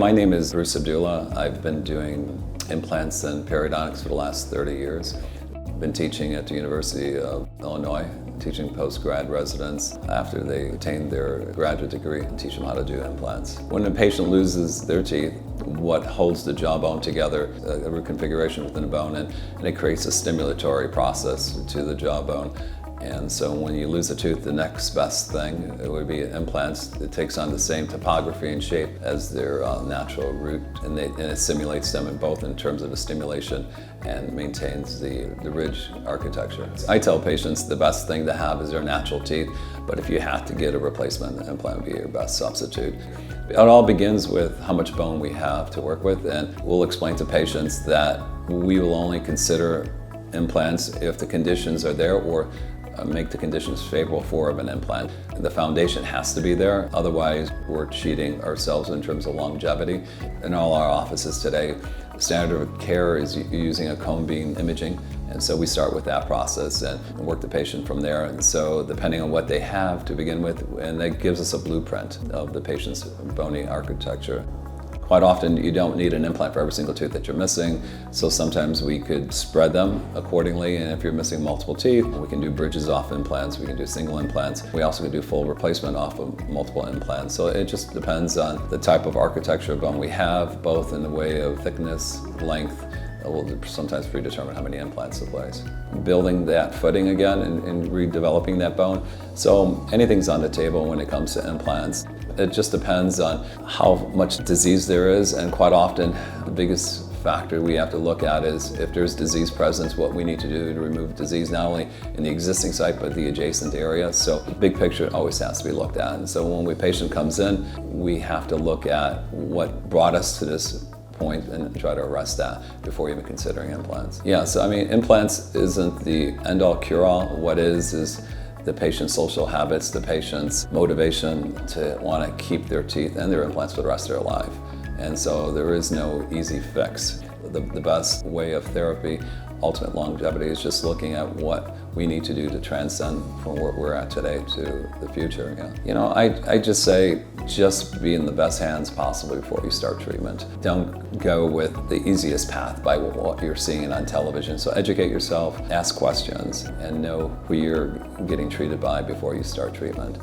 My name is Bruce Abdullah. I've been doing implants and periodontics for the last 30 years. Been teaching at the University of Illinois, teaching post-grad residents after they attain their graduate degree and teach them how to do implants. When a patient loses their teeth, what holds the jawbone together, a reconfiguration within the bone, and it creates a stimulatory process to the jawbone. And so when you lose a tooth, the next best thing it would be implants. It takes on the same topography and shape as their natural root, and it simulates them in terms of the stimulation and maintains the ridge architecture. I tell patients the best thing to have is their natural teeth, but if you have to get a replacement, the implant would be your best substitute. It all begins with how much bone we have to work with, and we'll explain to patients that we will only consider implants if the conditions are there or make the conditions favorable for an implant. The foundation has to be there, otherwise we're cheating ourselves in terms of longevity. In all our offices today, the standard of care is using a cone beam imaging, and so we start with that process and work the patient from there. And so depending on what they have to begin with, and that gives us a blueprint of the patient's bony architecture. Quite often you don't need an implant for every single tooth that you're missing, so sometimes we could spread them accordingly, and if you're missing multiple teeth, we can do bridges off implants, we can do single implants. We also can do full replacement off of multiple implants. So it just depends on the type of architecture of bone we have, both in the way of thickness, length. We'll sometimes predetermine how many implants to place. Building that footing again and redeveloping that bone. So anything's on the table when it comes to implants. It just depends on how much disease there is, and quite often the biggest factor we have to look at is if there's disease presence, what we need to do to remove disease, not only in the existing site but the adjacent area. So the big picture always has to be looked at. And so when a patient comes in, we have to look at what brought us to this point and try to arrest that before even considering implants. Yeah, so I mean, implants isn't the end-all cure-all. What is the patient's social habits, the patient's motivation to want to keep their teeth and their implants for the rest of their life. And so there is no easy fix. The best way of therapy, ultimate longevity, is just looking at what we need to do to transcend from where we're at today to the future. Yeah. You know, I just say, just be in the best hands possible before you start treatment. Don't go with the easiest path by what you're seeing on television. So educate yourself, ask questions, and know who you're getting treated by before you start treatment.